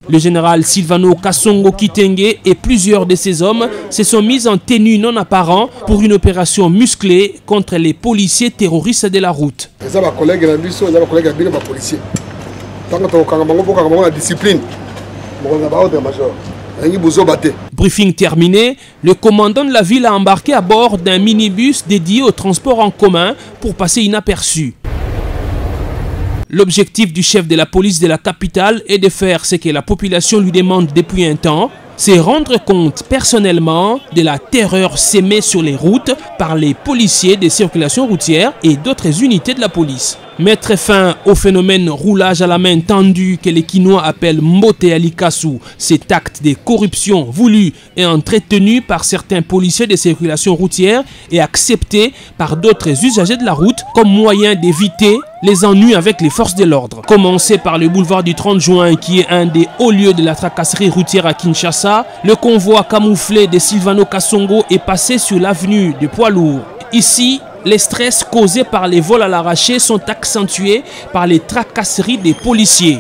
Le général Silvano Kasongo Kitenge et plusieurs de ses hommes se sont mis en tenue non apparente pour une opération musclée contre les policiers terroristes de la route. Briefing terminé, le commandant de la ville a embarqué à bord d'un minibus dédié au transport en commun pour passer inaperçu. L'objectif du chef de la police de la capitale est de faire ce que la population lui demande depuis un temps, c'est rendre compte personnellement de la terreur sémée sur les routes par les policiers des circulations routières et d'autres unités de la police. Mettre fin au phénomène roulage à la main tendue que les Quinois appellent Mbote Alikasu, cet acte de corruption voulu et entretenu par certains policiers des circulations routières et accepté par d'autres usagers de la route comme moyen d'éviter les ennuis avec les forces de l'ordre. Commencé par le boulevard du 30 juin qui est un des hauts lieux de la tracasserie routière à Kinshasa, le convoi camouflé de Silvano Kasongo est passé sur l'avenue de poids lourds. Ici, les stress causés par les vols à l'arraché sont accentués par les tracasseries des policiers.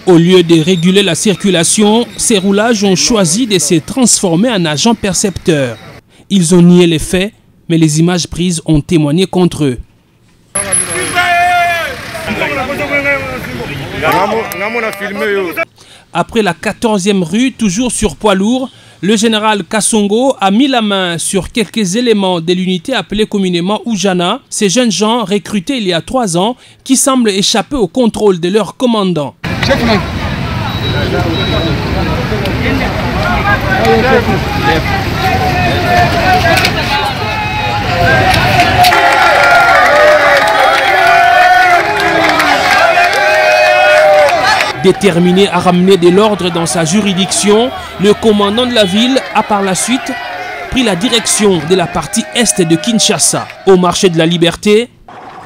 Au lieu de réguler la circulation, ces roulages ont choisi de se transformer en agents percepteurs. Ils ont nié les faits, mais les images prises ont témoigné contre eux. Après la 14e rue, toujours sur poids lourd, le général Kasongo a mis la main sur quelques éléments de l'unité appelée communément Oujana, ces jeunes gens recrutés il y a 3 ans qui semblent échapper au contrôle de leur commandant. Déterminé à ramener de l'ordre dans sa juridiction, le commandant de la ville a par la suite pris la direction de la partie est de Kinshasa, au marché de la Liberté,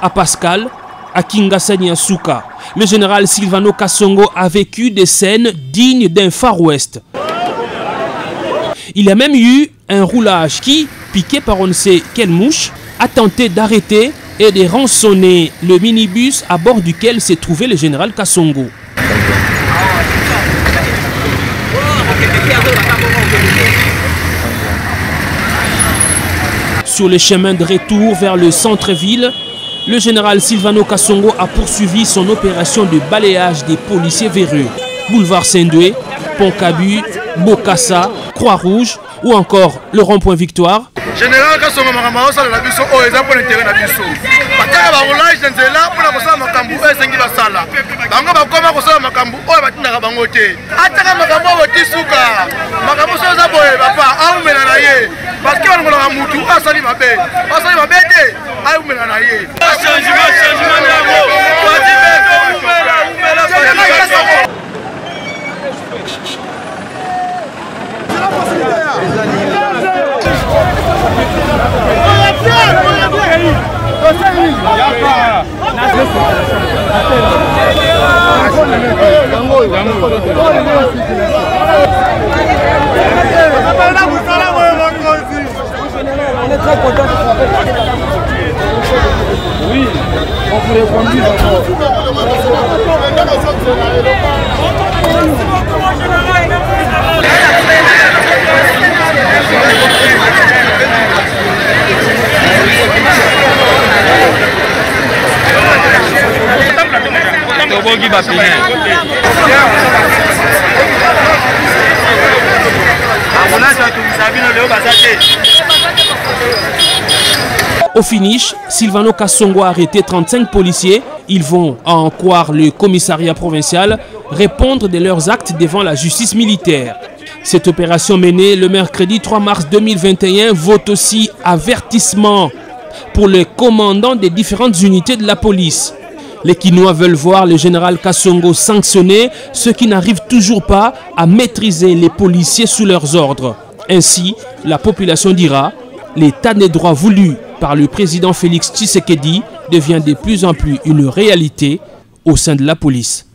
à Pascal, à Kingasani-Asuka. Le général Silvano Kasongo a vécu des scènes dignes d'un Far West. Il y a même eu un roulage qui, piqué par on ne sait quelle mouche, a tenté d'arrêter et de rançonner le minibus à bord duquel s'est trouvé le général Kasongo. Sur le chemin de retour vers le centre-ville, le général Silvano Kasongo a poursuivi son opération de balayage des policiers véreux. Boulevard Saint-Doué, Pont-Cabu, Bokassa, Croix-Rouge ou encore le rond-point Victoire. Général Kasongo makambo sala na biso o eza pour l'intérêt na biso. Bataka ba roulage nzela pour na kosala makambo esengi basala. Bango bakoma kosala makambo o batindaka bango te. Ataka makambo botisuka. Makambo so za boye papa aumela na ye. Parce que on ngolaka mutu asali mabe. Asali mabe te aumela na ye. Changement na go. Wadi beto umela umela. On est très content. Oui, on pourrait conduire. Au finish, Silvano Kasongo a arrêté 35 policiers. Ils vont, à en croire le commissariat provincial, répondre de leurs actes devant la justice militaire. Cette opération menée le mercredi 3 mars 2021 vaut aussi avertissement pour les commandants des différentes unités de la police. Les Quinois veulent voir le général Kasongo sanctionner ceux qui n'arrivent toujours pas à maîtriser les policiers sous leurs ordres. Ainsi, la population dira, l'état des droits voulu par le président Félix Tshisekedi devient de plus en plus une réalité au sein de la police.